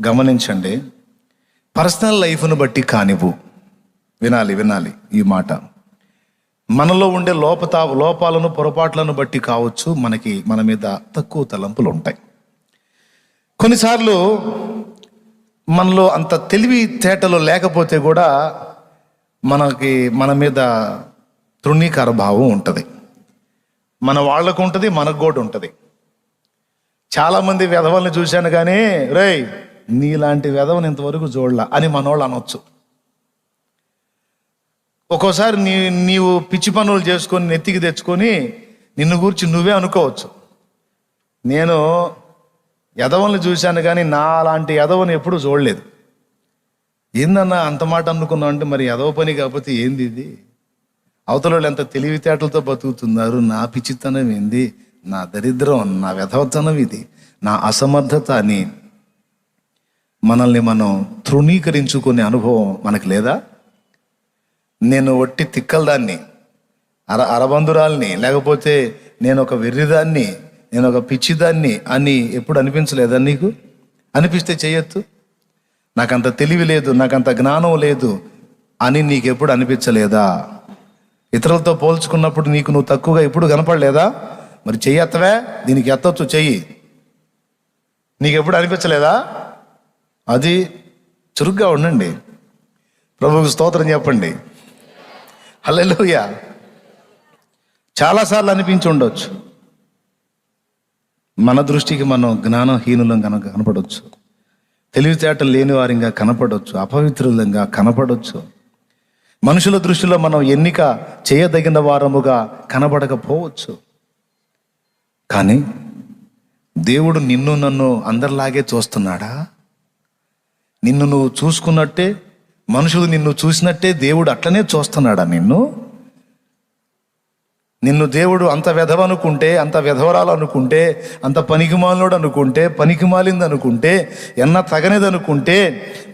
గమనించండి. పర్సనల్ లైఫ్ను బట్టి కానివ్వు. వినాలి ఈ మాట. మనలో ఉండే లోపాలను పొరపాట్లను బట్టి కావచ్చు మన మీద తక్కువ తలంపులు ఉంటాయి. కొన్నిసార్లు మనలో అంత తెలివి తేటలు లేకపోతే కూడా మన మీద తృణీకార భావం ఉంటుంది. మన వాళ్ళకు ఉంటుంది, మనకు కూడా ఉంటుంది. చాలామంది వెధవల్ని చూశాను కానీ రేయ్ నీలాంటి వెధవని ఇంతవరకు చూడలా అని మనోళ్ళు అనొచ్చు. ఒక్కోసారి నీవు పిచ్చి పనులు చేసుకొని నెత్తికి తెచ్చుకొని నిన్ను గురించి నువ్వే అనుకోవచ్చు. నేను ఎదవల్ని చూశాను కానీ నా అలాంటి ఎదవని ఎప్పుడూ చూడలేదు. ఏందన్నా అంత మాట అనుకున్నావు అంటే మరి ఎదవ పని కాకపోతే ఏంది ఇది? అవతల వాళ్ళు ఎంత తెలివితేటలతో బతుకుతున్నారు. నా పిచ్చితనం ఏంది, నా దరిద్రం, నా వెధవతనం ఇది, నా అసమర్థత అని మనల్ని మనం తృణీకరించుకునే అనుభవం మనకు లేదా? నేను ఒట్టి తిక్కలదాన్ని, అరబంధురాల్ని, లేకపోతే నేను ఒక వెర్రిదాన్ని, నేను ఒక పిచ్చిదాన్ని అని ఎప్పుడు అనిపించలేదా నీకు? అనిపిస్తే చేయొద్దు. నాకంత తెలివి లేదు, నాకంత జ్ఞానం లేదు అని నీకు ఎప్పుడు అనిపించలేదా? ఇతరులతో పోల్చుకున్నప్పుడు నువ్వు తక్కువగా ఎప్పుడు కనపడలేదా? మరి చెయ్యి ఎత్తవే, దీనికి ఎత్తొచ్చు చెయ్యి. నీకు ఎప్పుడు అనిపించలేదా? అది చురుగ్గా ఉండండి. ప్రభువుకు స్తోత్రం చెప్పండి. హల్లెలూయా. చాలాసార్లు అనిపించి ఉండొచ్చు. మన దృష్టికి మనం జ్ఞానహీనులం కనపడవచ్చు, తెలివితేటలు లేని వారిగా కనపడవచ్చు, అపవిత్రులంగా కనపడవచ్చు. మనుషుల దృష్టిలో మనం ఎన్నిక చేయదగిన వారముగా కనబడకపోవచ్చు. కానీ దేవుడు నిన్ను నన్ను అందరిలాగే చూస్తున్నాడా? నిన్ను నువ్వు చూసుకున్నట్టే, మనుషులు నిన్ను చూసినట్టే దేవుడు అట్లనే చూస్తున్నాడా? నిన్ను దేవుడు అంత వెధవనుకుంటే, అంత వెధవరాలు అనుకుంటే, అంత పనికిమాలినోడు అనుకుంటే, పనికిమాలింది అనుకుంటే, ఎన్న తగనిది అనుకుంటే,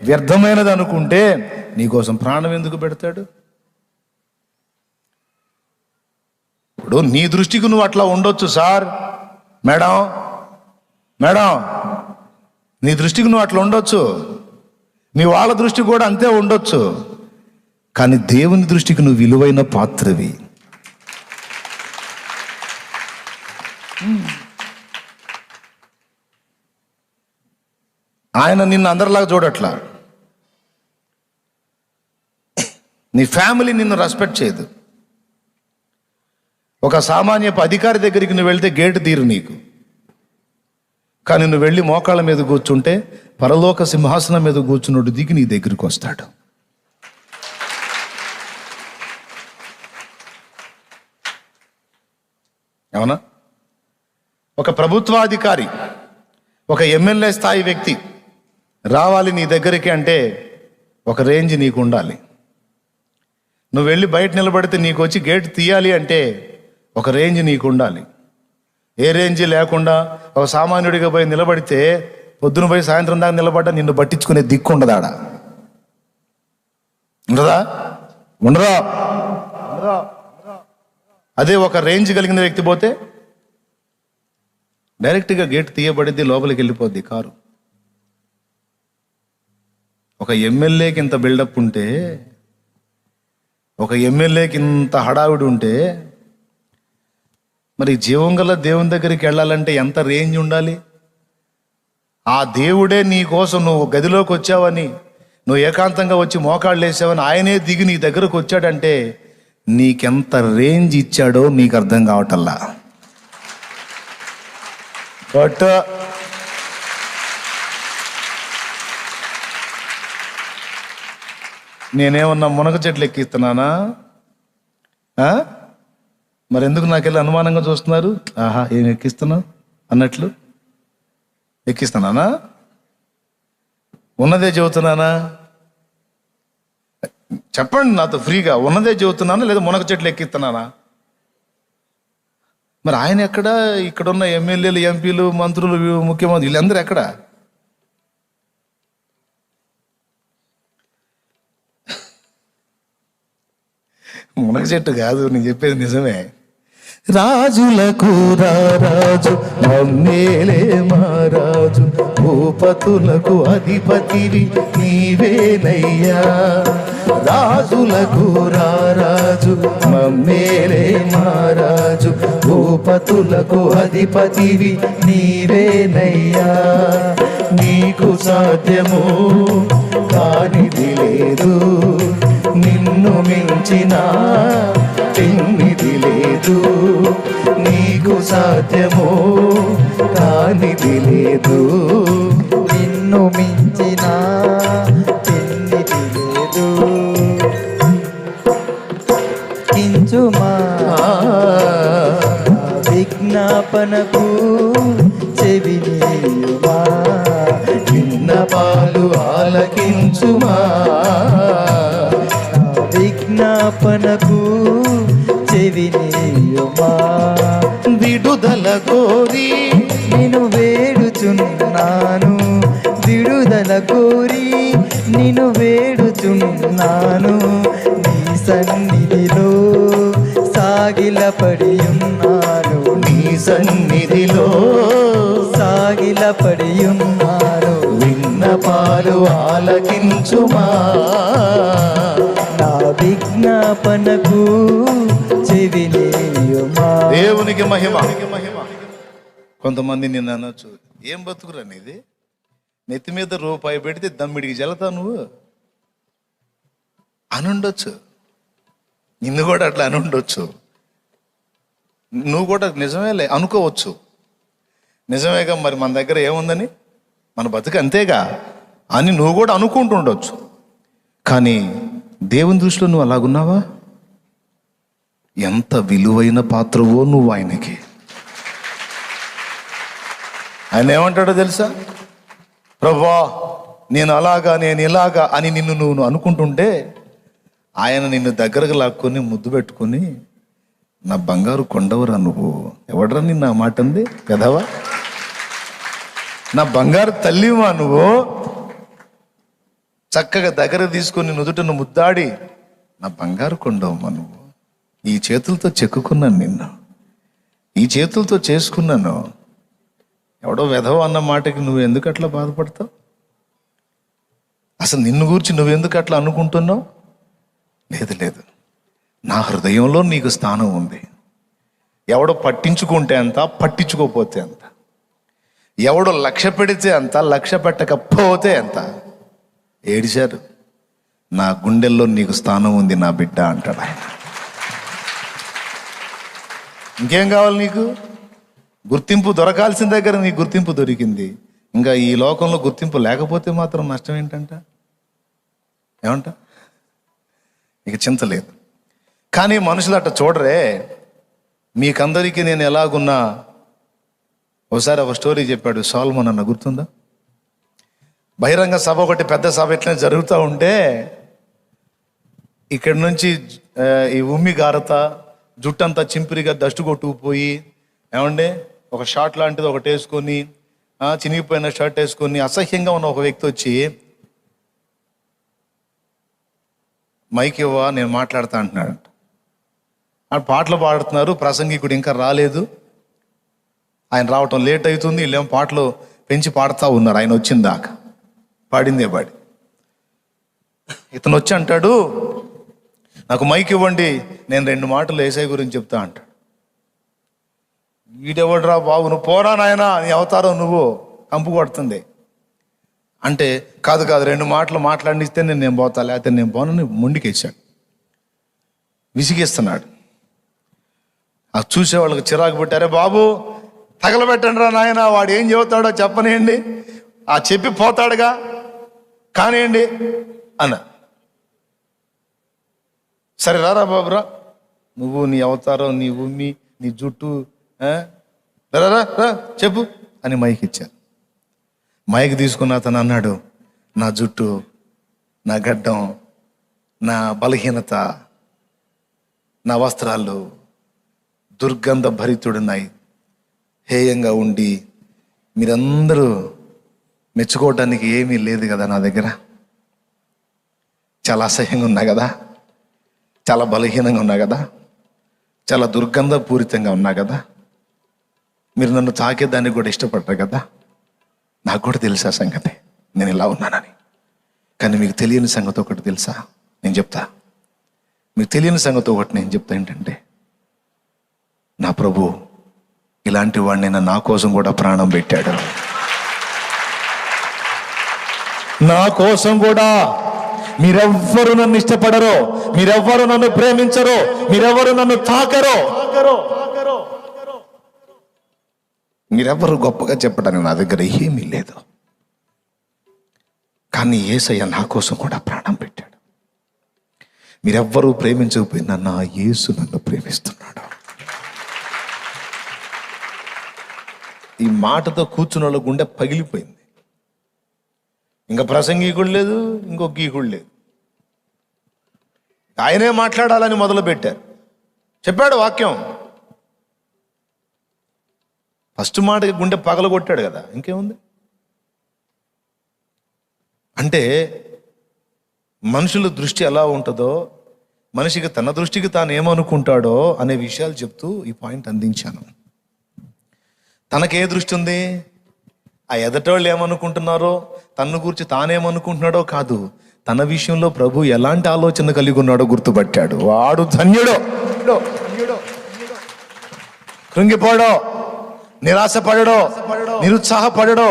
వ్యర్థమైనది అనుకుంటే నీకోసం ప్రాణం ఎందుకు పెడతాడు? ఇప్పుడు నీ దృష్టికి నువ్వు అట్లా ఉండొచ్చు సార్, మేడం, నీ దృష్టికి నువ్వు అట్లా ఉండొచ్చు, నీ వాళ్ళ దృష్టి కూడా అంతే ఉండొచ్చు. కానీ దేవుని దృష్టికి నువ్వు విలువైన పాత్రవి. ఆయన నిన్ను అందరిలాగా చూడట్లా. నీ ఫ్యామిలీ నిన్ను రెస్పెక్ట్ చేయదు. ఒక సామాన్యపు అధికారి దగ్గరికి నువ్వు వెళ్తే గేటు తీరు నీకు. కానీ నువ్వు వెళ్ళి మోకాళ్ళ మీద కూర్చుంటే పరలోక సింహాసనం మీద కూర్చున్నట్టు దిగి నీ దగ్గరికి వస్తాడు. అవునా? ఒక ప్రభుత్వాధికారి, ఒక ఎమ్మెల్యే స్థాయి వ్యక్తి రావాలి నీ దగ్గరికి అంటే ఒక రేంజ్ నీకు ఉండాలి. నువ్వు వెళ్ళి బయట నిలబడితే నీకు వచ్చి గేట్ తీయాలి అంటే ఒక రేంజ్ నీకు ఉండాలి. ఏ రేంజ్ లేకుండా ఒక సామాన్యుడిగా పోయి నిలబడితే పొద్దున పోయి సాయంత్రం దాకా నిలబడ్డా నిన్ను పట్టించుకునే దిక్కు ఉండదాడా? ఉండదా? అదే ఒక రేంజ్ కలిగిన వ్యక్తి పోతే డైరెక్ట్గా గేట్ తీయబడిద్ది, లోపలికి వెళ్ళిపోద్ది కారు. ఒక ఎమ్మెల్యేకి ఇంత బిల్డప్ ఉంటే, ఒక ఎమ్మెల్యేకి ఇంత హడావిడి ఉంటే, మరి జీవం గల దేవుని దగ్గరికి వెళ్ళాలంటే ఎంత రేంజ్ ఉండాలి? ఆ దేవుడే నీ కోసం నువ్వు గదిలోకి వచ్చావని, నువ్వు ఏకాంతంగా వచ్చి మోకాళ్ళు వేసావని ఆయనే దిగి నీ దగ్గరకు వచ్చాడంటే నీకెంత రేంజ్ ఇచ్చాడో నీకు అర్థం కావటల్లా. బట్ నేనేమన్నా మునగ చెట్లు ఎక్కిస్తున్నానా? మరి ఎందుకు నాకెళ్ళి అనుమానంగా చూస్తున్నారు? ఆహా, ఏం ఎక్కిస్తున్నావు అన్నట్లు ఎక్కిస్తున్నానా? ఉన్నదే చెబుతున్నానా? చెప్పండి నాతో ఫ్రీగా. ఉన్నదే చెబుతున్నానా లేదా మునగ చెట్లు ఎక్కిస్తున్నానా? మరి ఆయన ఎక్కడ? ఇక్కడున్న ఎమ్మెల్యేలు, ఎంపీలు, మంత్రులు, ముఖ్యమంత్రులు వీళ్ళందరూ ఎక్కడ? మునగ చెట్టు కాదు, నేను చెప్పేది నిజమే. రాజులకు రారాజు మమ్మేలే మహారాజు, భూపతులకు అధిపతివి నీవేనయ్యా. రాజులకు రారాజు మమ్మేలే మహారాజు, భూపతులకు అధిపతివి నీవేనయ్యా. నీకు సాధ్యము కానిది లేదు, నిన్ను మించిన పెన్నిది లేదు. నీకు సాధ్యము కానిది లేదు, నిన్ను మించిన పెన్నిది లేదు. కించుమా విజ్ఞాపనకు చెవినీయుమా, విన్నపాలు ఆలకించుమా. విజ్ఞాపనకు చెవినీయుమా. విడుదల కోరి నిన్ను వేడుచున్నాను, విడుదల కోరి నిన్ను వేడుచున్నాను. నీ సన్నిధిలో సాగిలపడి ఉన్నాను, నీ సన్నిధిలో సాగిలపడి ఉన్నాను. విన్నపాలు ఆలకించుమా. నా విజ్ఞాపనకు చెవినీయుమా. దేవునికి మహిమ. కొంతమంది నిన్ను అనొచ్చు, ఏం బతుకురా నీది, నెత్తి మీద రూపాయి పెడితే దమ్మిడికి జలతా నువ్వు అనుండొచ్చు. నిన్ను కూడా అట్లా అనుండొచ్చు. నువ్వు కూడా నిజమేలే అనుకోవచ్చు. నిజమేగా, మరి మన దగ్గర ఏముందని, మన బతుకు అంతేగా అని నువ్వు కూడా అనుకుంటుండొచ్చు. కానీ దేవుని దృష్టిలో నువ్వు అలాగున్నావా? ఎంత విలువైన పాత్రవో నువ్వు ఆయనకి. ఆయన ఏమంటాడో తెలుసా? ప్రభువా నేను అలాగా, నేను ఇలాగా అని నిన్ను నువ్వు అనుకుంటుంటే ఆయన నిన్ను దగ్గరకు లాక్కొని ముద్దు పెట్టుకొని, నా బంగారు కొండవరా నువ్వు, ఎవడరా నిన్న ఆ మాట అంది కదవా, నా బంగారు తల్లివా నువ్వు, చక్కగా దగ్గర తీసుకొని నుదుటను ముద్దాడి, నా బంగారు కొండవమ్మా నువ్వు, ఈ చేతులతో చెక్కుకున్నాను నిన్ను, ఈ చేతులతో చేసుకున్నాను. ఎవడో వెధవ అన్న మాటకి నువ్వు ఎందుకు అట్లా బాధపడతావు? అసలు నిన్ను గురించి నువ్వెందుకు అట్లా అనుకుంటున్నావు? లేదు లేదు, నా హృదయంలో నీకు స్థానం ఉంది. ఎవడో పట్టించుకుంటే అంత, పట్టించుకోపోతే అంత, ఎవడో లక్ష్య పెడితే అంత, లక్ష్య పెట్టకపోతే అంత. ఏడిశారు, నా గుండెల్లో నీకు స్థానం ఉంది నా బిడ్డ అంటాడు ఆయన. ఇంకేం కావాలి నీకు? గుర్తింపు దొరకాల్సిన దగ్గర నీకు గుర్తింపు దొరికింది. ఇంకా ఈ లోకంలో గుర్తింపు లేకపోతే మాత్రం నష్టం ఏంటంట? ఏమంట? ఇక చింత లేదు. కానీ మనుషులు అట్ట చూడరే. మీకందరికీ నేను ఎలాగున్నా, ఒకసారి ఒక స్టోరీ చెప్పాడు సొలొమోన్ అన్న, గుర్తుందా? బహిరంగ సభ ఒకటి, పెద్ద సభ ఎట్లనే జరుగుతూ ఉంటే ఇక్కడి నుంచి ఈ ఉమ్మి గారత, జుట్టంతా చింపిరిగా దష్టు కొట్టుకుపోయి, ఏమండి ఒక షార్ట్ లాంటిది ఒకటి వేసుకొని, చినిగిపోయిన షర్ట్ వేసుకొని అసహ్యంగా ఉన్న ఒక వ్యక్తి వచ్చి, మైక్ ఇవ్వా నేను మాట్లాడతా అంటున్నాడు. ఆ పాటలు పాడుతున్నారు, ప్రసంగికుడు ఇంకా రాలేదు, ఆయన రావటం లేట్ అవుతుంది, వీళ్ళేమో పాటలు పెంచి పాడుతూ ఉన్నారు. ఆయన వచ్చిన దాకా పాడిందే పాడి, ఇతను వచ్చి అంటాడు, నాకు మైక్ ఇవ్వండి, నేను 2 మాటలు యేసయ్య గురించి చెప్తా అంటాడు. వీడెవడరా బాబు, నువ్వు పోరా నాయనా, నీ అవతారం నువ్వు కంపు కొడుతుంది అంటే, కాదు 2 మాటలు మాట్లాడిస్తే నేను పోతా, లేకపోతే నేను పోనని ముందుకేసాడు. విసిగిస్తున్నాడు. ఆ చూసేవాళ్ళకి చిరాకు పెట్టారే, బాబు తగలబెట్టండి రా నాయన, వాడు ఏం చెబుతాడో చెప్పనేయండి, ఆ చెప్పి పోతాడుగా కానివ్వండి అన్న. సరే రారా బాబురా, నువ్వు నీ అవతారం, నీ ఉమ్మి, నీ జుట్టు, రా చెప్పు అని మైక్ ఇచ్చారు. మైక్ తీసుకున్న అతను అన్నాడు, నా జుట్టు, నా గడ్డం, నా బలహీనత, నా వస్త్రాలు దుర్గంధ భరితుడున్నాయి, హేయంగా ఉండి మీరందరూ మెచ్చుకోవటానికి ఏమీ లేదు కదా నా దగ్గర, చాలా అసహ్యంగా ఉన్నా కదా, చాలా బలహీనంగా ఉన్నా కదా, చాలా దుర్గంధపూరితంగా ఉన్నా కదా, మీరు నన్ను తాకేదాన్ని కూడా ఇష్టపడరు కదా. నాకు కూడా తెలుసా సంగతి, నేను ఇలా ఉన్నానని. కానీ మీకు తెలియని సంగతి ఒకటి తెలుసా, నేను చెప్తా. మీకు తెలియని సంగతి ఒకటి నేను చెప్తా, ఏంటంటే నా ప్రభు ఇలాంటి వాడినైనా నా కోసం కూడా ప్రాణం పెట్టాడు. నా కోసం కూడా. మీరెవ్వరు నన్ను ఇష్టపడరో, మీరెవ్వరు నన్ను ప్రేమించరో, మీరెవ్వరు నన్ను తాకరో, మీరెవ్వరు గొప్పగా చెప్పడానికి నా దగ్గర ఏమీ లేదు. కానీ యేసయ్య నా కోసం కూడా ప్రాణం పెట్టాడు. మీరెవ్వరూ ప్రేమించకపోయినా నా యేసు నన్ను ప్రేమిస్తున్నాడు. ఈ మాటతో కూర్చున్న వాళ్ళ గుండె పగిలిపోయింది. ఇంకా ప్రసంగీకుడు లేదు, ఇంకో గీకుడు లేదు. ఆయనే మాట్లాడాలని మొదలు పెట్టారు. చెప్పాడు వాక్యం. ఫస్ట్ మాటకి గుండె పగలగొట్టాడు కదా, ఇంకేముంది. అంటే మనుషుల దృష్టి ఎలా ఉంటుందో, మనిషికి తన దృష్టికి తాను ఏమనుకుంటాడో అనే విషయాలు చెప్తూ ఈ పాయింట్ అందించాను. తనకే దృష్టి ఉంది, ఆ ఎదటోళ్ళు ఏమనుకుంటున్నారో, తన గురించి తానేమనుకుంటున్నాడో కాదు, తన విషయంలో ప్రభు ఎలాంటి ఆలోచన కలిగి ఉన్నాడో గుర్తుపట్టాడు. వాడు ధన్యుడో. కృంగిపోడో, నిరాశపడడో, నిరుత్సాహపడడో,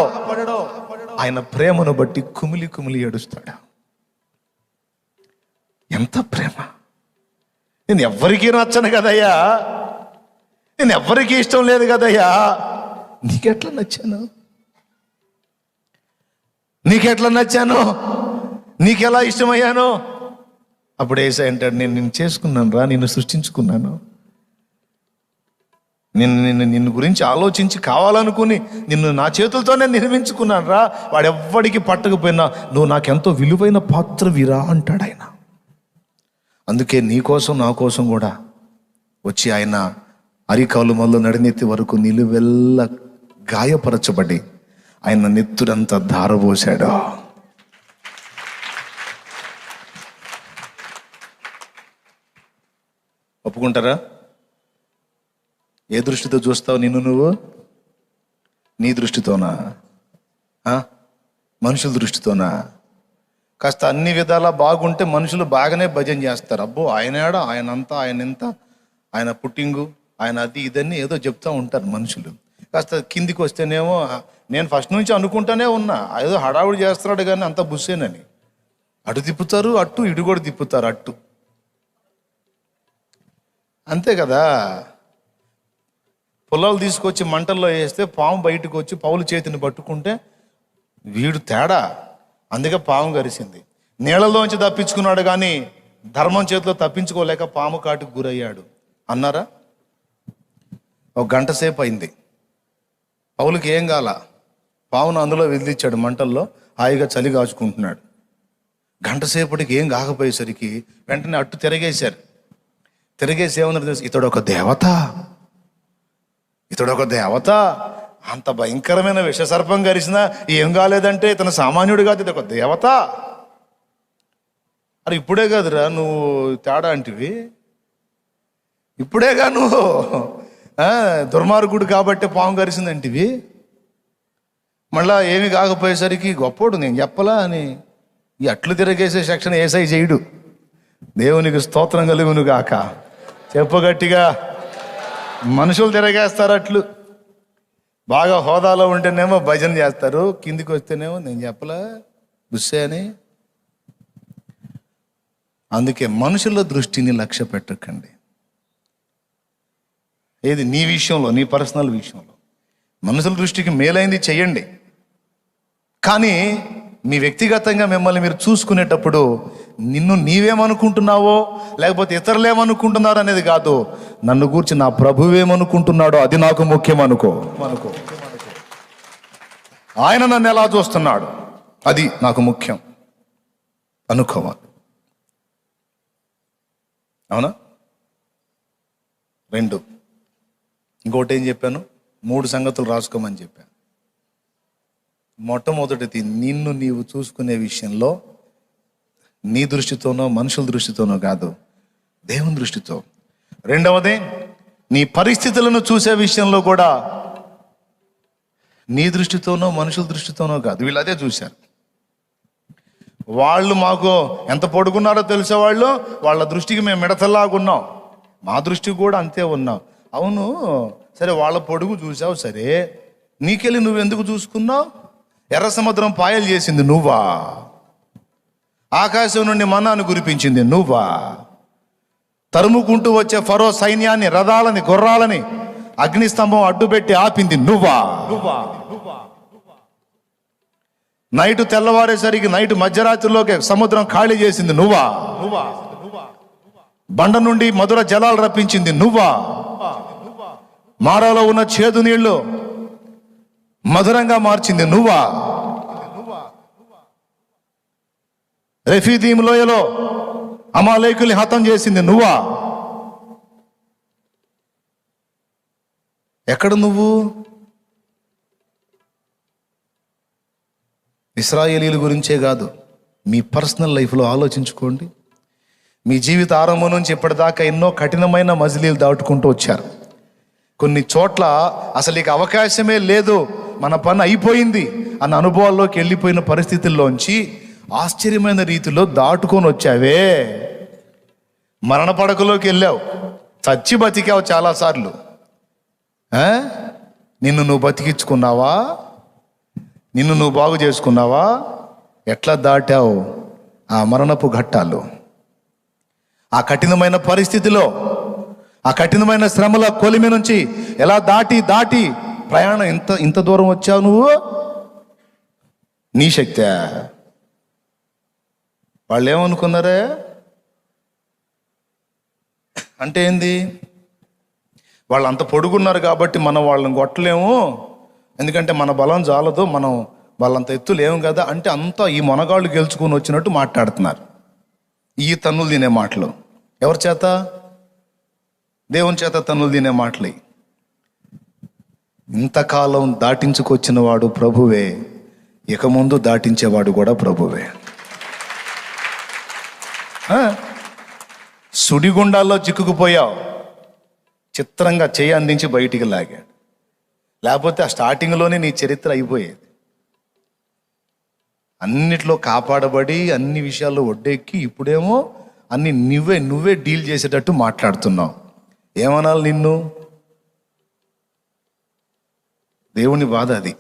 ఆయన ప్రేమను బట్టి కుమిలి కుమిలి ఏడుస్తాడు. ఎంత ప్రేమ! నేను ఎవ్వరికీ నచ్చను కదయ్యా, నేను ఎవ్వరికీ ఇష్టం లేదు కదయ్యా, నీకెట్లా నచ్చాను? నీకెట్లా నచ్చాను? నీకెలా ఇష్టమయ్యాను? అప్పుడు యేసయ్య అంటాడు, నేను నిన్ను చేసుకున్నాను రా, నిన్ను సృష్టించుకున్నాను, నిన్ను గురించి ఆలోచించి కావాలనుకుని నిన్ను నా చేతులతోనే నిర్మించుకున్నాను రా. వాడెవ్వడికి పట్టకపోయినా నువ్వు నాకెంతో విలువైన పాత్రవిరా అంటాడు ఆయన. అందుకే నీ కోసం నా కోసం కూడా వచ్చి ఆయన అరికాలు మొదలు నడినెత్తి వరకు నిలువెల్ల గాయపరచబడి ఆయన నెత్తురంతా ధారపోశాడు. ఒప్పుకుంటారా? ఏ దృష్టితో చూస్తావు నిన్ను నువ్వు? నీ దృష్టితోనా? మనుషుల దృష్టితోనా? కాస్త అన్ని విధాలా బాగుంటే మనుషులు బాగానే భజన చేస్తారు. అబ్బో ఆయనాడా, ఆయనంతా, ఆయన ఎంత, ఆయన పుట్టింగు, ఆయన అది ఇదన్నీ ఏదో చెప్తూ ఉంటారు మనుషులు. కాస్త కిందికి వస్తేనేమో నేను ఫస్ట్ నుంచి అనుకుంటానే ఉన్నా, ఏదో హడావుడి చేస్తున్నాడు కానీ అంత బుస్సేనని. అటు తిప్పుతారు, అటు ఇటు కూడా తిప్పుతారు, అటు. అంతే కదా. పొలాలు తీసుకొచ్చి మంటల్లో వేస్తే పాము బయటకు వచ్చి పౌలు చేతిని పట్టుకుంటే వీడు తేడా, అందుకే పాము గరిసింది. నీళ్ళలోంచి తప్పించుకున్నాడు కానీ ధర్మం చేతిలో తప్పించుకోలేక పాము కాటుకు గురయ్యాడు అన్నారా? ఒక గంట సేపు అయింది, పౌలుకి ఏం కాల, పావును అందులో వదిలిచ్చాడు, మంటల్లో హాయిగా చలి కాచుకుంటున్నాడు. గంట సేపటికి ఏం కాకపోయేసరికి వెంటనే అట్టు తిరగేశారు. తిరగేసి ఏమన్నారు తెలుసు? ఇతడు ఒక దేవత, ఇతడు ఒక దేవత, అంత భయంకరమైన విషసర్పం గరిసినా ఏం కాలేదంటే ఇతను సామాన్యుడు కాదు, ఇది ఒక దేవత. అరే ఇప్పుడే కాదురా నువ్వు తేడా అంటివి, ఇప్పుడేగా నువ్వు దుర్మార్గుడు కాబట్టి పాము గరిసిందంటివి. మళ్ళా ఏమి కాకపోయేసరికి గొప్పోడు నేను చెప్పలా అని ఈ అట్లు తిరగేసే సెక్షన్ ఏసై చేయడు. దేవునికి స్తోత్రం కలుగును గాక. చెప్పగట్టిగా. మనుషులు తిరగేస్తారు అట్లు. బాగా హోదాలో ఉంటేనేమో భజన చేస్తారు, కిందికి వస్తేనేమో నేను చెప్పలా బుస్సే అని. అందుకే మనుషుల దృష్టిని లక్ష్య పెట్టకండి. ఏది నీ విషయంలో, నీ పర్సనల్ విషయంలో మనుషుల దృష్టికి మేలైంది చెయ్యండి. కానీ మీ వ్యక్తిగతంగా మిమ్మల్ని మీరు చూసుకునేటప్పుడు నిన్ను నీవేమనుకుంటున్నావో లేకపోతే ఇతరులు ఏమనుకుంటున్నారో అనేది కాదు, నన్ను గూర్చి నా ప్రభువేమనుకుంటున్నాడో అది నాకు ముఖ్యం అనుకో. ఆయన నన్ను ఎలా చూస్తున్నాడు అది నాకు ముఖ్యం అనుకోవాలి. అవునా? 2 ఇంకోటి ఏం చెప్పాను? 3 సంగతులు రాసుకోమని చెప్పాను. మొట్టమొదటిది, నిన్ను నీవు చూసుకునే విషయంలో నీ దృష్టితోనో మనుషుల దృష్టితోనో కాదు, దేవుని దృష్టితో. రెండవది, నీ పరిస్థితులను చూసే విషయంలో కూడా నీ దృష్టితోనో మనుషుల దృష్టితోనో కాదు, వీళ్ళు అదే చూశారు. వాళ్ళు మాకు ఎంత పొడుగున్నారో తెలిసే వాళ్ళు, వాళ్ళ దృష్టికి మేము మిడతల్లాగున్నాం, మా దృష్టికి కూడా అంతే ఉన్నాం. అవును సరే, వాళ్ళ పొడుగు చూసావు సరే, నీకెళ్ళి నువ్వెందుకు చూసుకున్నావు? ఎర్ర సముద్రం పాయలు చేసింది నువ్వా? ఆకాశం నుండి మన్నాను కురిపించింది నువ్వా? తరుముకుంటూ వచ్చే ఫరో సైన్యాన్ని, రథాలని, గుర్రాలని అగ్నిస్తంభం అడ్డుపెట్టి ఆపింది నువ్వా? నైటు తెల్లవారేసరికి, నైటు మధ్యరాత్రిలోకి సముద్రం ఖాళీ చేసింది నువ్వా? బండ నుండి మధుర జలాలు రప్పించింది నువ్వా? మారాలో ఉన్న చేదు నీళ్లు మధురంగా మార్చింది నువ్వా? రెఫీదీం లోయలో అమాలేకుల్ని హతం చేసింది నువ్వా? ఎక్కడ నువ్వు? ఇశ్రాయేలీల గురించే కాదు, మీ పర్సనల్ లైఫ్లో ఆలోచించుకోండి. మీ జీవిత ఆరంభం నుంచి ఇప్పటిదాకా ఎన్నో కఠినమైన మజిలీలు దాటుకుంటూ వచ్చారు. కొన్ని చోట్ల అసలు ఇక అవకాశమే లేదు, మన పని అయిపోయింది అన్న అనుభవాల్లోకి వెళ్ళిపోయిన పరిస్థితుల్లోంచి ఆశ్చర్యమైన రీతిలో దాటుకొని వచ్చావే. మరణ పడకలోకి వెళ్ళావు, చచ్చి బతికావు చాలాసార్లు. నిన్ను నువ్వు బతికించుకున్నావా? నిన్ను నువ్వు బాగు చేసుకున్నావా? ఎట్లా దాటావు ఆ మరణపు ఘట్టాలు? ఆ కఠినమైన పరిస్థితిలో, ఆ కఠినమైన శ్రమల కొలిమి నుంచి ఎలా దాటి ప్రయాణం ఇంత దూరం వచ్చావు నువ్వు? నీ శక్తే? వాళ్ళు ఏమనుకున్నారే? అంటే ఏంది? వాళ్ళు అంత పొడుగున్నారు కాబట్టి మనం వాళ్ళని కొట్టలేము, ఎందుకంటే మన బలం చాలదు, మనం వాళ్ళంత ఎత్తులేము కదా అంటే అంతా ఈ మొనగాళ్ళు గెలుచుకొని వచ్చినట్టు మాట్లాడుతున్నారు. ఈ తన్నులు తినే మాటలు ఎవరి చేత? దేవుని చేత తన్నులు తినే మాటలు. ఇంతకాలం దాటించుకొచ్చిన వాడు ప్రభువే, ఇక ముందు దాటించేవాడు కూడా ప్రభువే. సుడిగుండాల్లో చిక్కుకుపోయావు, చిత్రంగా చేయి అందించి బయటికి లాగాడు. లేకపోతే ఆ స్టార్టింగ్లోనే నీ చరిత్ర అయిపోయేది. అన్నిట్లో కాపాడబడి అన్ని విషయాల్లో ఒడ్డెక్కి ఇప్పుడేమో అన్ని నువ్వే డీల్ చేసేటట్టు మాట్లాడుతున్నావు. ఏమనాలి నిన్ను? దేవుని బాధ అది.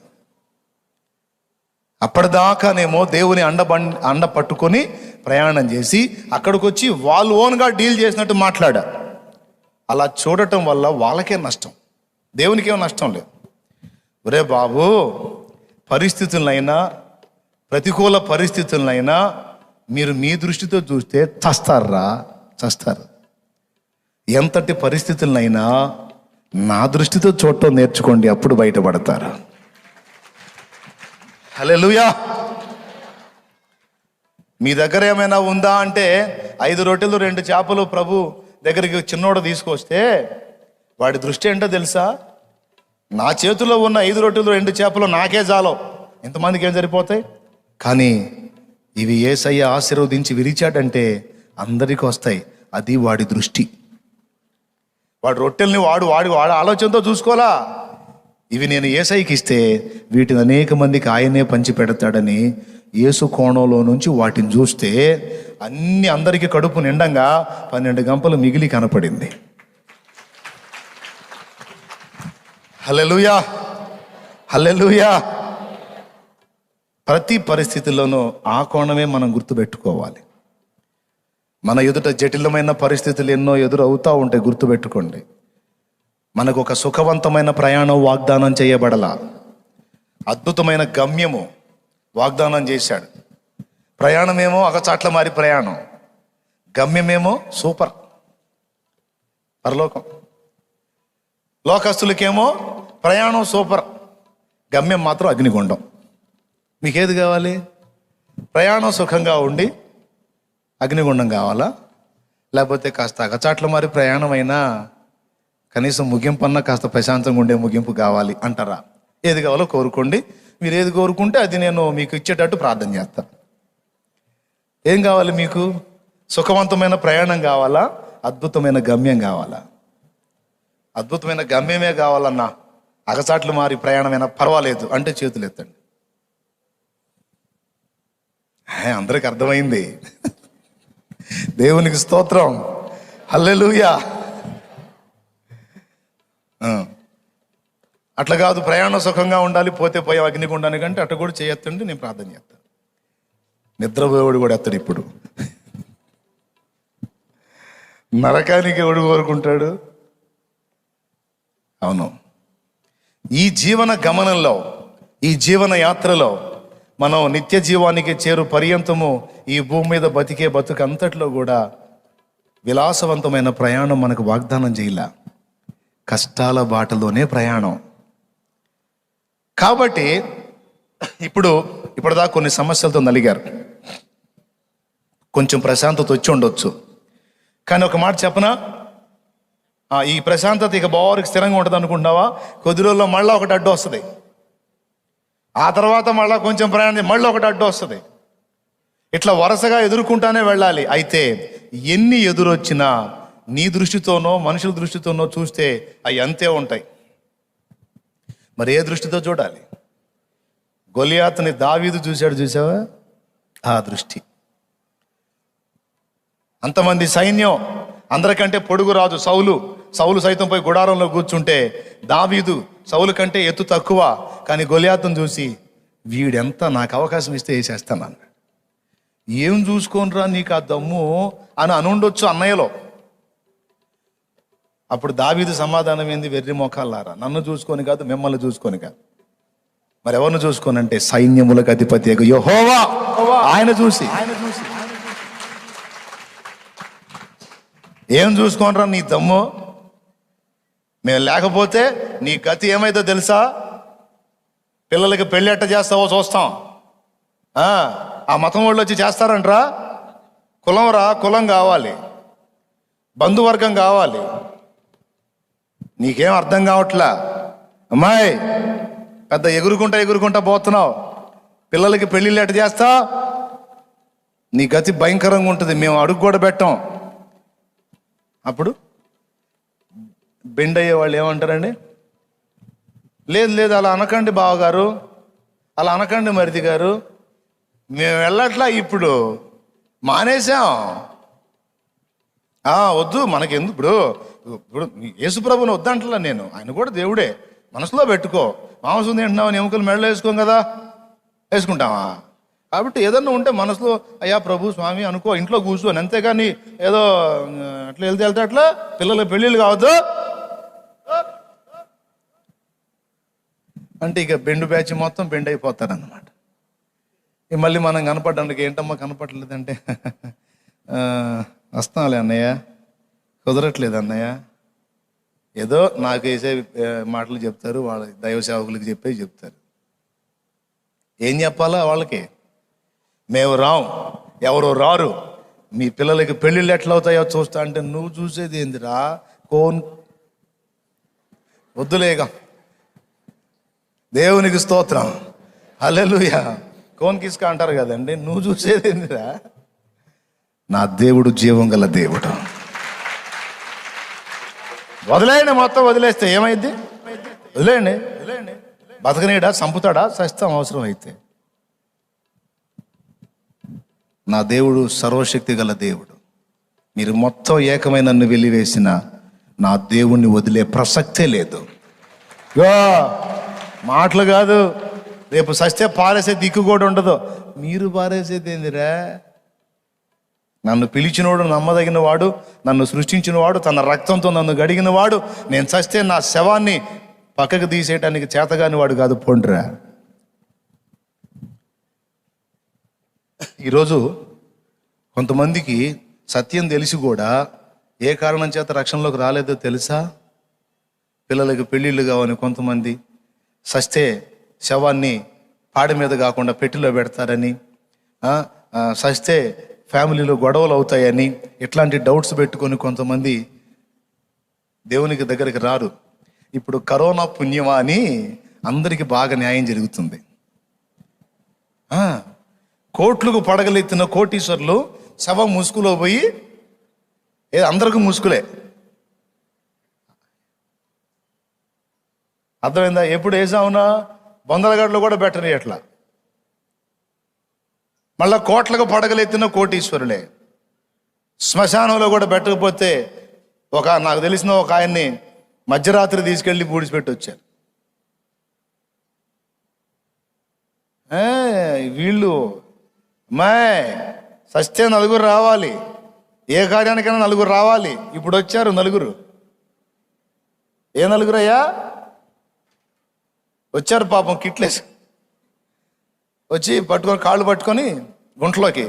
అప్పటిదాకానేమో దేవుని అండ పట్టుకొని ప్రయాణం చేసి అక్కడికి వచ్చి వాళ్ళు ఓన్గా డీల్ చేసినట్టు మాట్లాడా. అలా చూడటం వల్ల వాళ్ళకే నష్టం, దేవునికేమో నష్టం లేదు. ఒరే బాబు, పరిస్థితులైనా, ప్రతికూల పరిస్థితులైనా మీరు మీ దృష్టితో చూస్తే చస్తారు. ఎంతటి పరిస్థితులైనా నా దృష్టితో చూడటం నేర్చుకోండి, అప్పుడు బయటపడతారు. హల్లెలూయా. మీ దగ్గర ఏమైనా ఉందా అంటే 5 రొట్టెలు 2 చేపలు ప్రభు దగ్గరికి చిన్నోడు తీసుకొస్తే వాడి దృష్టి ఏంటో తెలుసా? నా చేతిలో ఉన్న 5 రొట్టెలు 2 చేపలు నాకే చాలవు, ఇంతమందికి ఏం సరిపోతాయి? కానీ ఇవి యేసయ్య ఆశీర్వదించి విరిచాడంటే అందరికీ వస్తాయి. అది వాడి దృష్టి. వాడు రొట్టెల్ని వాడు ఆలోచనతో చూసుకోవాలా. ఇవి నేను యేసయ్యకి ఇస్తే వీటిని అనేక మందికి ఆయనే పంచి పెడతాడని యేసు కోణంలో నుంచి వాటిని చూస్తే అన్ని అందరికీ కడుపు నిండంగా 12 గంపలు మిగిలి కనపడింది. హల్లెలూయా, హల్లెలూయా. ప్రతి పరిస్థితుల్లోనూ ఆ కోణమే మనం గుర్తుపెట్టుకోవాలి. మన ఎదుట జటిలమైన పరిస్థితులు ఎన్నో ఎదురవుతూ ఉంటాయి, గుర్తుపెట్టుకోండి. మనకు ఒక సుఖవంతమైన ప్రయాణం వాగ్దానం చేయబడలా, అద్భుతమైన గమ్యము వాగ్దానం చేశాడు. ప్రయాణమేమో అగచాట్ల మారి ప్రయాణం, గమ్యమేమో సూపర్ పరలోకం. లోకస్తులకేమో ప్రయాణం సూపర్, గమ్యం మాత్రం అగ్నిగుండం. మీకేది కావాలి? ప్రయాణం సుఖంగా ఉండి అగ్నిగుండం కావాలా? లేకపోతే కాస్త అగచాట్ల మారి ప్రయాణం అయినా కనీసం ముగింపు అన్నా కాస్త ప్రశాంతంగా ఉండే ముగింపు కావాలి అంటారా? ఏది కావాలో కోరుకోండి. మీరు ఏది కోరుకుంటే అది నేను మీకు ఇచ్చేటట్టు ప్రార్థన చేస్తాను. ఏం కావాలి మీకు? సుఖవంతమైన ప్రయాణం కావాలా? అద్భుతమైన గమ్యం కావాలా? అద్భుతమైన గమ్యమే కావాలన్నా, అగచాట్లు మారి ప్రయాణమైనా పర్వాలేదు అంటే చేతులు ఎత్తండి. అందరికి అర్థమైంది. దేవునికి స్తోత్రం, హల్లెలూయా. అట్లా కాదు, ప్రయాణం సుఖంగా ఉండాలి, పోతే పోయే అగ్నిగుండానికి అంటే అట్లా కూడా చేయొత్తండి, నేను ప్రార్థన చేస్తాను. నిద్రపోయేవాడు కూడా ఎత్తడు. ఇప్పుడు నరకానికి ఎవడు కోరుకుంటాడు? అవును. ఈ జీవన గమనంలో, ఈ జీవన యాత్రలో మనం నిత్య జీవానికి చేరు పర్యంతము ఈ భూమి మీద బతికే బతుకంతట్లో కూడా విలాసవంతమైన ప్రయాణం మనకు వాగ్దానం చేయలే. కష్టాల బాటలోనే ప్రయాణం. కాబట్టి ఇప్పుడుదా కొన్ని సమస్యలతో నలిగారు, కొంచెం ప్రశాంతత వచ్చి ఉండొచ్చు. కానీ ఒక మాట చెప్పనా, ఈ ప్రశాంతత ఇక బావరికి స్థిరంగా ఉంటుంది అనుకుంటున్నావా? కొద్ది రోజుల్లో మళ్ళీ ఒకటి అడ్డు వస్తుంది, ఆ తర్వాత మళ్ళీ కొంచెం ప్రయాణం మళ్ళీ ఒకటి అడ్డు వస్తుంది. ఇట్లా వరుసగా ఎదుర్కొంటానే వెళ్ళాలి. అయితే ఎన్ని ఎదురొచ్చినా నీ దృష్టితోనో మనుషుల దృష్టితోనో చూస్తే అవి అంతే ఉంటాయి. మరి ఏ దృష్టితో చూడాలి? గొలియాతుని దావీదు చూసావా? ఆ దృష్టి. అంతమంది సైన్యం, అందరికంటే పొడుగు రాజు సౌలు సైతం పోయి గుడారంలో కూర్చుంటే దావీదు సౌలు కంటే ఎత్తు తక్కువ, కానీ గొలియాతును చూసి వీడెంత, నాకు అవకాశం ఇస్తే వేసేస్తాను. ఏం చూసుకోనరా నీకు ఆ దమ్ము అని అనుండొచ్చు అన్నయ్యలో. అప్పుడు దావీదు సమాధానం ఏంది? వెర్రి మోకాళ్ళారా, నన్ను చూసుకొని కాదు, మిమ్మల్ని చూసుకొని కాదు, మరి ఎవరిని చూసుకొని అంటే సైన్యములకు అధిపతి యెహోవా, ఆయన చూసి ఏం చూసుకోనరా నీ దమ్ము, మేము లేకపోతే నీ గతి ఏమైందో తెలుసా? పిల్లలకి పెళ్ళి ఎట్ట చేస్తావో చూస్తాం. ఆ మతం వాళ్ళు వచ్చి చేస్తారంట్రా. కులం కావాలి, బంధువర్గం కావాలి. నీకేం అర్థం కావట్లా అమ్మాయి, పెద్ద ఎగురుకుంటా పోతున్నావు. పిల్లలకి పెళ్ళిళ్ళు ఎట్ట చేస్తా? నీ గతి భయంకరంగా ఉంటుంది, మేము అడుగు కూడా పెట్టాం. అప్పుడు బెండ్ అయ్యే వాళ్ళు ఏమంటారండి? లేదు అలా అనకండి బావగారు, అలా అనకండి మరిది గారు, మేము వెళ్ళట్లా, ఇప్పుడు మానేశాం. వద్దు మనకెందుకు, ఇప్పుడు యేసుప్రభుని వద్దంటలా నేను, ఆయన కూడా దేవుడే, మనసులో పెట్టుకో. మాంసం తింటున్నావు, ఎముకలు మెడలో వేసుకోం కదా, వేసుకుంటావా? కాబట్టి ఏదన్నా ఉంటే మనసులో అయ్యా ప్రభు స్వామి అనుకో, ఇంట్లో కూర్చోని, అంతేగాని ఏదో అట్లా వెళ్తే అట్లా పిల్లల పెళ్ళిళ్ళు కావద్దు అంటే ఇక బెండు బ్యాచ్ మొత్తం బెండ్ అయిపోతారన్నమాట. మళ్ళీ మనం కనపడడానికి ఏంటమ్మా కనపడలేదంటే వస్తాంలే అన్నయ్య, కుదరట్లేదు అన్నయ్య, ఏదో నాకు వేసే మాటలు చెప్తారు, వాళ్ళ దైవ సేవకులకి చెప్తారు. ఏం చెప్పాలా వాళ్ళకి? మేము ఎవరో రారు, మీ పిల్లలకి పెళ్ళిళ్ళు ఎట్లా అవుతాయో చూస్తా అంటే నువ్వు చూసేది ఏందిరా? వద్దులేగా. దేవునికి స్తోత్రం, హల్లెలూయా. కోన్ కిస్కా అంటారు కదండి, నువ్వు చూసేది ఏందిరా? నా దేవుడు జీవం గల దేవుడు. వదిలేయండి, మొత్తం వదిలేస్తే ఏమైంది? వదిలేయండి. బతకనీడా, చంపుతాడా, సస్తాం అవసరం అయితే. నా దేవుడు సర్వశక్తి గల దేవుడు. మీరు మొత్తం ఏకమై నన్ను వెలివేసిన నా దేవుణ్ణి వదిలే ప్రసక్తే లేదు. మాటలు కాదు, రేపు సస్తే పారేసే దిక్కు కూడా ఉండదు. మీరు పారేసేది ఏందిరా? నన్ను పిలిచినవాడు, నమ్మదగిన వాడు, నన్ను సృష్టించిన వాడు, తన రక్తంతో నన్ను గడిగిన వాడు, నేను చస్తే నా శవాన్ని పక్కకు తీసేయటానికి చేతగాని వాడు కాదు, పొండ్రా. ఈరోజు కొంతమందికి సత్యం తెలిసి కూడా ఏ కారణం చేత రక్షణలోకి రాలేదో తెలుసా? పిల్లలకి పెళ్ళిళ్ళు కావని కొంతమంది, సస్తే శవాన్ని పాడి మీద కాకుండా పెట్టిలో పెడతారని, సస్తే ఫ్యామిలీలో గొడవలు అవుతాయని, ఇట్లాంటి డౌట్స్ పెట్టుకొని కొంతమంది దేవునికి దగ్గరికి రారు. ఇప్పుడు కరోనా పుణ్యమా అని అందరికీ బాగా న్యాయం జరుగుతుంది. కోట్లకు పడగలెత్తిన కోటీశ్వర్లు శవం ముసుగులో పోయి, అందరికీ ముసుగులే, అర్థమైందా? ఎప్పుడు వేసావునా బొందలగడ్డలో కూడా బెటర్ ఎట్లా, మళ్ళా కోట్లకు పడగలెత్తిన కోటీశ్వరులే. శ్మశానంలో కూడా పెట్టకపోతే నాకు తెలిసిన ఒక ఆయన్ని మధ్యరాత్రి తీసుకెళ్ళి పూడిచిపెట్టి వచ్చారు. వీళ్ళు సస్తే నలుగురు రావాలి, ఏ కార్యానికైనా నలుగురు రావాలి. ఇప్పుడు వచ్చారు నలుగురు. ఏ నలుగురు అయ్యా? వచ్చారు పాపం కిట్లేసి వచ్చి పట్టుకొని కాళ్ళు పట్టుకొని గుంటలోకి.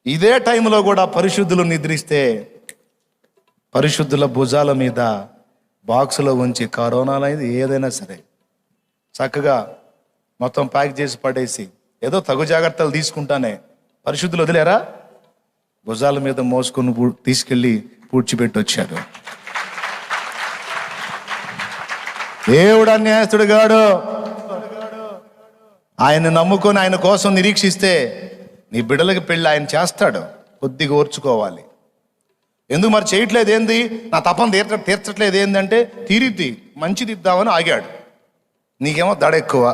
ఇదే టైంలో కూడా పరిశుద్ధులు నిద్రిస్తే పరిశుద్ధుల భుజాల మీద బాక్సులో ఉంచి కరోనాలైంది ఏదైనా సరే చక్కగా మొత్తం ప్యాక్ చేసి పడేసి ఏదో తగు జాగ్రత్తలు తీసుకుంటానే పరిశుద్ధులు వదిలేరా? భుజాల మీద మోసుకొని తీసుకెళ్ళి పూడ్చిపెట్టి వచ్చాడు. దేవుడు అన్యాయస్తుడు గాడు. ఆయన్ని నమ్ముకొని ఆయన కోసం నిరీక్షిస్తే నీ బిడ్డలకి పెళ్ళి ఆయన చేస్తాడు. కొద్దిగా ఓర్చుకోవాలి. ఎందుకు మరి చేయట్లేదు ఏంది? నా తపన తీర్చట్లేదు ఏందంటే తీరిద్ది, మంచిది ఇద్దామని ఆగాడు. నీకేమో దడ ఎక్కువ.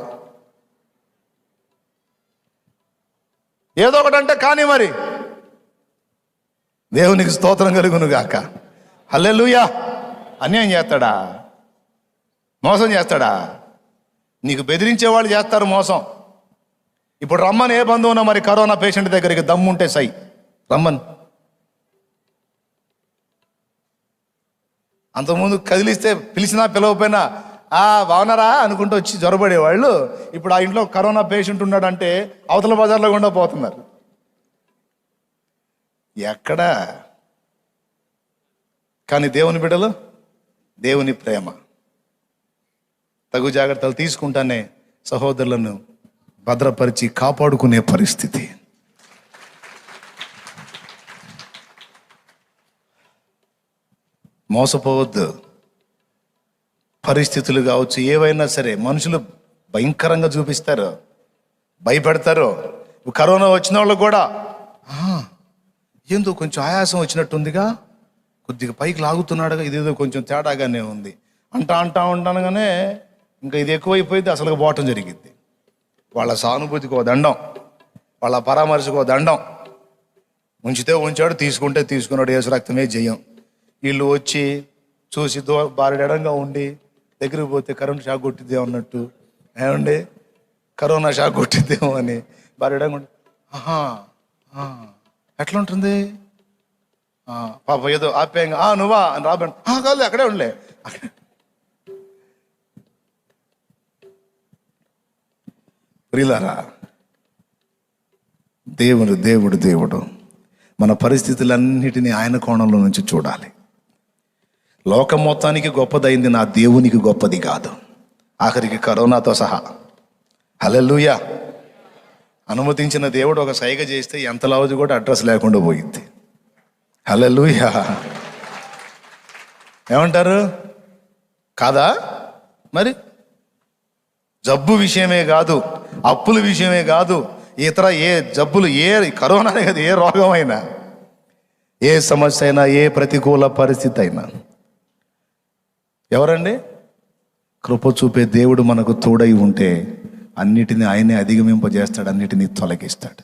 ఏదో ఒకటంటే కానీ మరి దేవునికి స్తోత్రం కలుగును గాక. హల్లెలూయా. అన్యాయం చేస్తాడా? మోసం చేస్తాడా? నీకు బెదిరించే వాళ్ళు చేస్తారు మోసం. ఇప్పుడు రమ్మని ఏ బంధువునా మరి కరోనా పేషెంట్ దగ్గరికి దమ్ముంటే సై రమ్మని. అంతకుముందు కదిలిస్తే పిలిచినా పిలవపోయినా బాగున్నారా అనుకుంటూ వచ్చి జ్వరపడేవాళ్ళు ఇప్పుడు ఆ ఇంట్లో కరోనా పేషెంట్ ఉన్నాడంటే అవతల బజార్లో గుండా పోతున్నారు. ఎక్కడా? కానీ దేవుని బిడ్డలు, దేవుని ప్రేమ, తగు జాగ్రత్తలు తీసుకుంటానే సహోదరులను భద్రపరిచి కాపాడుకునే పరిస్థితి. మోసపోవద్దు. పరిస్థితులు కావచ్చు, ఏవైనా సరే మనుషులు భయంకరంగా చూపిస్తారు, భయపెడతారు. కరోనా వచ్చిన వాళ్ళు కూడా ఏందో కొంచెం ఆయాసం వచ్చినట్టుందిగా, కొద్దిగా పైకి లాగుతున్నాడుగా, ఇదేదో కొంచెం తేడాగానే ఉంది అంటా ఉంటానుగానే ఇంకా ఇది ఎక్కువైపోయింది, అసలు పోవటం జరిగింది. వాళ్ళ సానుభూతికి ఓ దండం, వాళ్ళ పరామర్శకు ఓ దండం. ఉంచితే ఉంచాడు, తీసుకుంటే తీసుకున్నాడు, యేసు రక్తమే జయం. వీళ్ళు వచ్చి చూసి బారెడంగా ఉండి దగ్గరికి పోతే కరోనా షాక్ కొట్టిద్దేమో అన్నట్టు, ఏమండి కరోనా షాక్ కొట్టిద్దేమో అని బారెడంగా ఉండి ఎట్లా ఉంటుంది పాప ఏదో ఆప్యాయంగా నువ్వా అని రాబడి కాదు అక్కడే ఉండలే. ప్రియులారా, దేవుడు మన పరిస్థితులన్నిటినీ ఆయన కోణంలో నుంచి చూడాలి. లోకం మొత్తానికి గొప్పదైంది, నా దేవునికి గొప్పది కాదు, ఆఖరికి కరోనాతో సహా. హల్లెలూయా. అనుమతించిన దేవుడు ఒక సైగ చేస్తే ఎంత లావుది కూడా అడ్రస్ లేకుండా పోయింది. హల్లెలూయా. ఏమంటారు? కాదా? మరి జబ్బు విషయమే కాదు, అప్పుల విషయమే కాదు, ఇతర ఏ జబ్బులు, ఏ కరోనానే కాదు, ఏ రోగమైనా, ఏ సమస్య అయినా, ఏ ప్రతికూల పరిస్థితి అయినా ఎవరండి? కృప చూపే దేవుడు మనకు తోడై ఉంటే అన్నిటినీ ఆయనే అధిగమింపజేస్తాడు, అన్నిటినీ తొలగిస్తాడు.